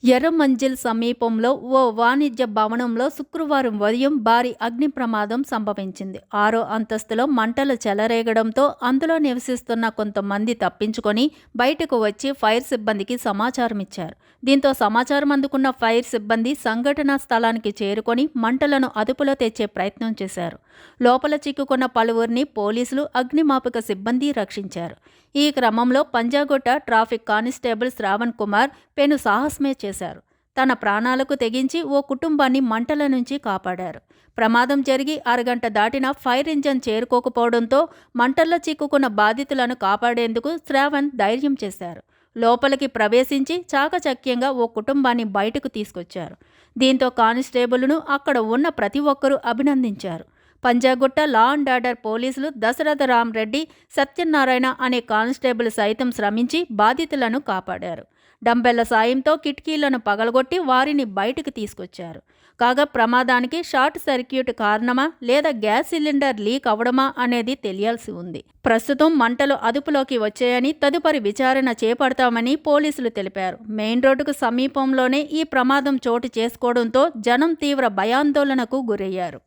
ఎర్రమంజిల్ సమీపంలో ఓ వాణిజ్య భవనంలో శుక్రవారం ఉదయం భారీ అగ్ని ప్రమాదం సంభవించింది. 6వ అంతస్తులో మంటలు చెలరేగడంతో అందులో నివసిస్తున్న కొంతమంది తప్పించుకొని బయటకు వచ్చి ఫైర్ సిబ్బందికి సమాచారం ఇచ్చారు. దీంతో సమాచారం అందుకున్న ఫైర్ సిబ్బంది సంఘటనా స్థలానికి చేరుకొని మంటలను అదుపులో తెచ్చే ప్రయత్నం చేశారు. లోపల చిక్కుకున్న పలువురిని పోలీసులు, అగ్నిమాపక సిబ్బంది రక్షించారు. ఈ క్రమంలో పంజాగుట్ట ట్రాఫిక్ కానిస్టేబుల్ శ్రావణ్ కుమార్ పెను సాహసమే చేశారు. తన ప్రాణాలకు తెగించి ఓ కుటుంబాన్ని మంటల నుంచి కాపాడారు. ప్రమాదం జరిగి అరగంట దాటినా ఫైర్ ఇంజన్ చేరుకోకపోవడంతో మంటల్లో చిక్కుకున్న బాధితులను కాపాడేందుకు శ్రావణ్ ధైర్యం చేశారు. లోపలికి ప్రవేశించి చాకచక్యంగా ఓ కుటుంబాన్ని బయటకు తీసుకొచ్చారు. దీంతో కానిస్టేబుల్ను అక్కడ ఉన్న ప్రతి ఒక్కరూ అభినందించారు. పంజాగుట్ట లా అండ్ ఆర్డర్ పోలీసులు దశరథ రామరెడ్డి, సత్యనారాయణ అనే కానిస్టేబుల్ సైతం శ్రమించి బాధితులను కాపాడారు. డంబెళ్ల సాయంతో కిటికీలను పగలగొట్టి వారిని బయటకు తీసుకొచ్చారు. కాగా ప్రమాదానికి షార్ట్ సర్క్యూట్ కారణమా లేదా గ్యాస్ సిలిండర్ లీక్ అవడమా అనేది తెలియాల్సి ఉంది. ప్రస్తుతం మంటలు అదుపులోకి వచ్చాయని తదుపరి విచారణ చేపడతామని పోలీసులు తెలిపారు. మెయిన్ రోడ్డుకు సమీపంలోనే ఈ ప్రమాదం చోటు చేసుకోవడంతో జనం తీవ్ర భయాందోళనకు గురయ్యారు.